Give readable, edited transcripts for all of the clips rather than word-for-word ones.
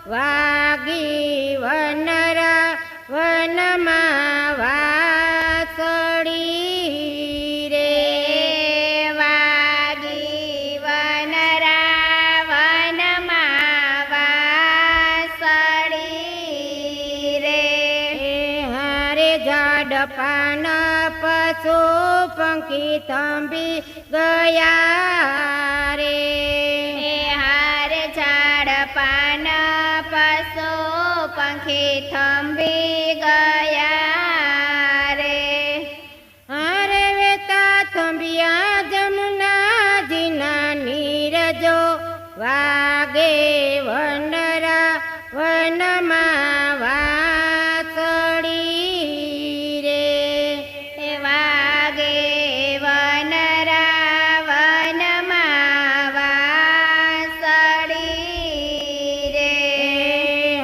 વાગી વનરા વનમાં વાસળી રે વાગી વનરા વનમાં વાસળી રે હારે ઝાડ પાન પશુ પંખી થંભી ગયા રે હાર ઝાડ પાન પશુ પંખી થંભી ગયા રે હારે વેતા થંભિયા જમુનાજીના નીરજો વાગે વનરા વનમાં વાસળી રે વાગે વનરા વનમાં વાસળી રે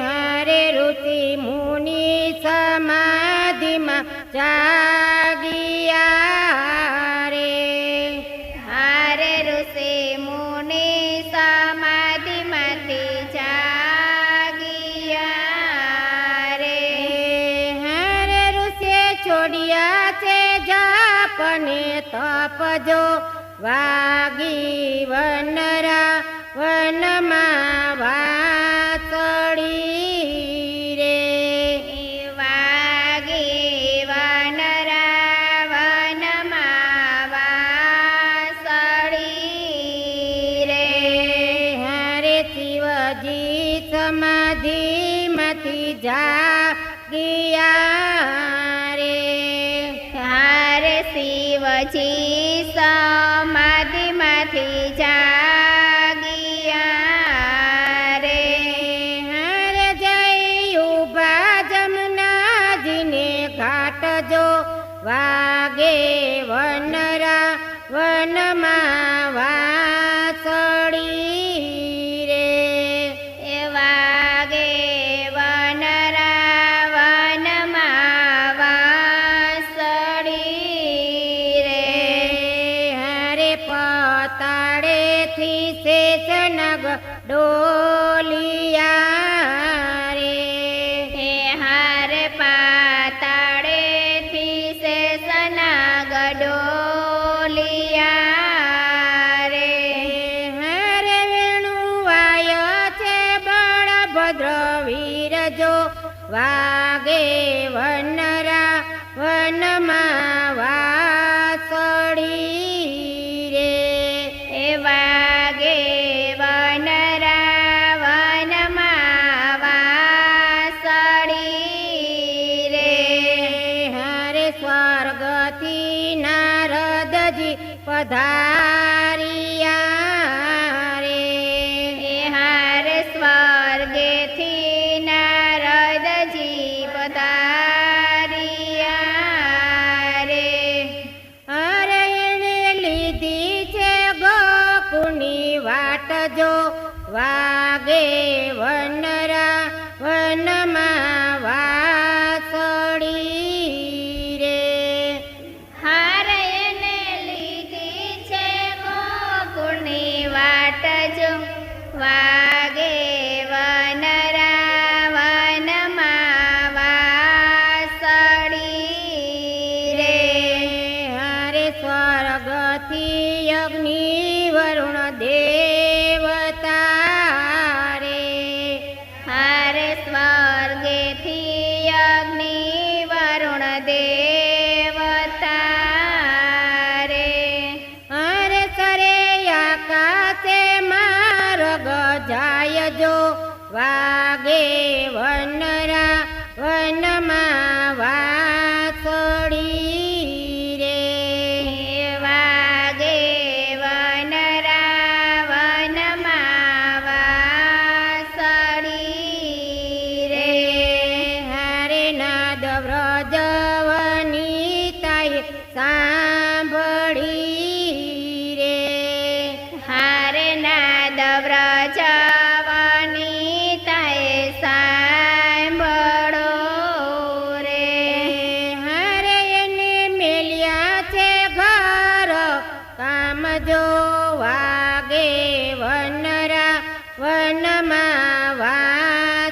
હારે ઋષિ મુનિ સમાધિમાં જાગિયા રે હારે ઋષિ મુનિ સમાધિમાંથી જાગિયા રે હારે ઋષિએ છોડ્યા છે જાપને તપજો વાગી વનરા વનમાં વાસળી રે વાગી વનરા વનમાં વાસળી રે હારે શિવજી સમાધિમાંથી જાગિયા રે હારે શિવજી સમાધિમાંથી જાગિયા રે હારે જઈ ઉભા જમનાજીને ઘાટ જો વાગે વનરા વનમાં વાસળી રે વાગે વનરા વનમાં વાસળી રે હારે પતાળેથી શેષનાગ ડોલિયા રે હારે પાતાળેથી શેષનાગ ડોલિયા રે હારે વેણુવાય છે બળભદ્ર વીર જો વાગે વનરા વનમાં વાસળી રે વાગે વનરા વનમાં વાસળી રે હારે સ્વર્ગથી નારદજી પધારિયા રે હારે સ્વર્ગેથી નારદજી પધારિયા રે અરે એણે લીધી છે ગોકુળની વાટ જો વાગે વનરા વનમાં વાસળી રે હારે એને લીધી છે ગોકુળની વાટ જો વાગે વનરા વનમાં વાસળી રે હારે સ્વર્ગથી અગ્નિ વરુણ દેવતા રે હારે સ્વર્ગેથી અગ્નિ વરુણ દેવતા રે અરે સરે આકાશે માર્ગ જાય જો વાગે વનરા વનમાં વાસળી રે વાગે વનરા વનમાં વાસળી રે હારે નાદ વ્રજ વનિતાએ સાંભળી રે હારે નાદ વ્રજ વનિતાએ સાંભળો રે હારે એને મેલ્યા છે ઘર કામ જો વાગે વનરા વનમાં વા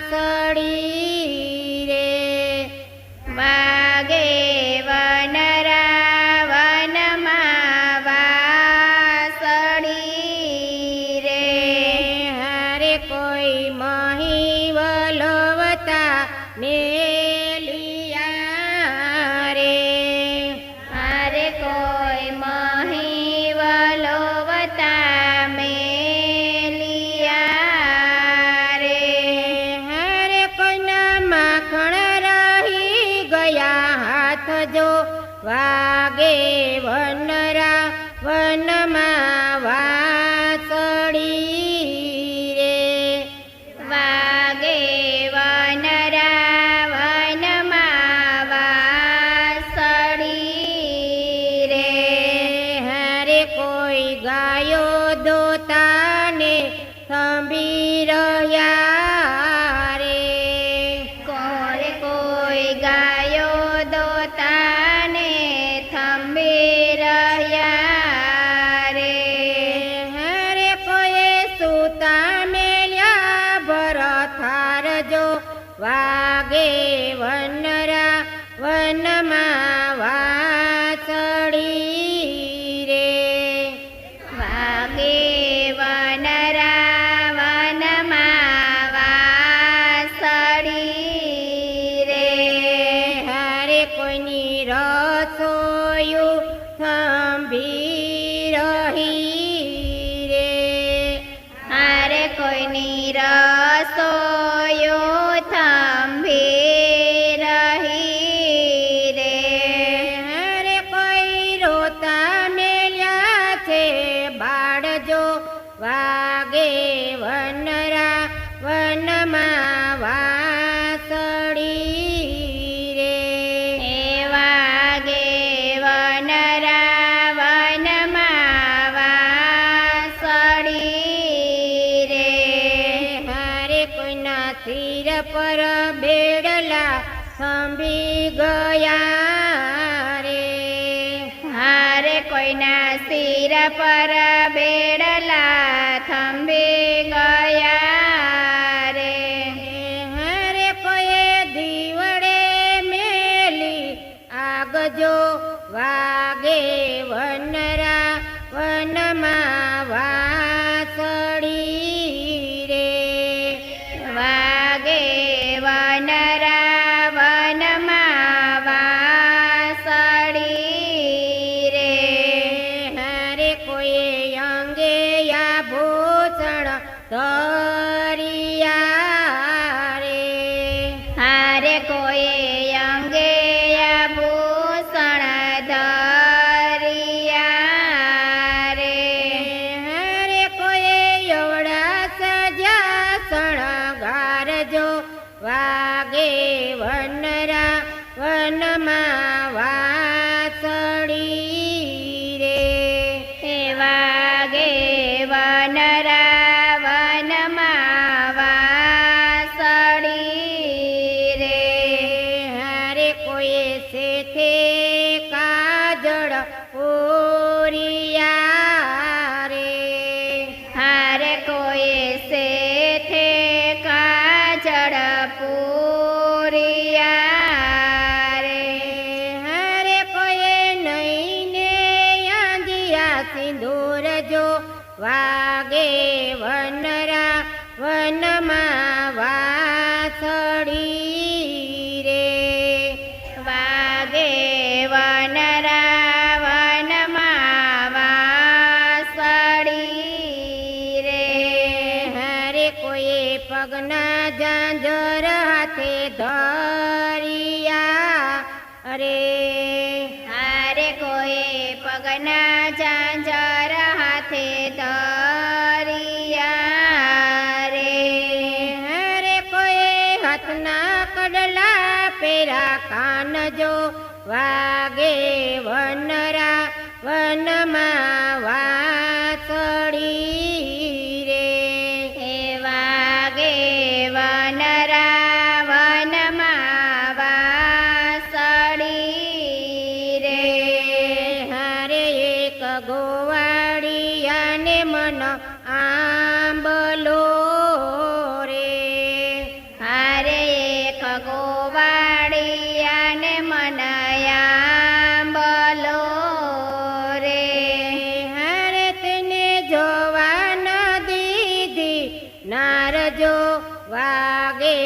વાગે વનરા વનમાં વાસળી રે વાગે વનરા વનમાં વાસળી રે હરે કોઈ ગાયો દોતાને સંભી રહ્યા રે કોરે કોઈ ગાયો દોતાને થંભી રહ્યા રે હરે કોઈ સૂતા મેલ્યા ભરથાર જો વાગે વનરા વનમાં વાસળી રે વાગે વનરા વનમાં વાસળી રે હરે કોઈની રસોયું સંભી રહી રે હારે કોઈની રસોયો થંભી રહી રે હરે કોઈ રોતા મેલ્યા છે બાળ જો વાગે વનરા વનમાં વાસળી રે એ વાગે વનરા વનમાં વાસળી રે હરે કોઈના સિર પર બેડલા સંભી ગયા રે હારે કોઈના સિર પર બેડલા થંભી ગયા રે હરે કોઈ દીવડે મેલી આગ જો વાગે વનરા વનમાં વાસળી રે વાગે વનરા વનમાં વાસળી રે હરે કોઈ અંગે આભૂષણ ધરિયા રે હારે કોઈ અંગે આભૂષણ ધરિયા રે હરે કોઈ એવડા સજા શણગાર જો વાગે વનરા વનમાં વાસળી રે એ વાગે વનરા વનમાં વાસળી રે હરે કોઈ શેઠે કાજળ ઓરિયા રે હારે કોઈ શેઠે કાજળ પૂરિયા રે હરે કોઈ નઈને આંજિયા સિંદૂર જો વાગે વનરા વનમાં વાસળી રે વાગે વનરા વનમાં વાસળી રે હરે કોઈ પગના જાંજર હાથે ધરિયા અરે હારે કોઈ પગના ઝાંઝર હાથે ધરિયા રે હરે કોઈ હાથના કડલા પેરા કાન જો વાગે વનરા વનમાં વાસળી રે એ વાગે વનરા વનમાં વાસળી રે હરે એક ગોવાળિયાને મન આંબલો રે હારે એક ગોવાળિયાને મનયાંબલો રે હરે તેને જોવા ન દીધી નારજો વાગે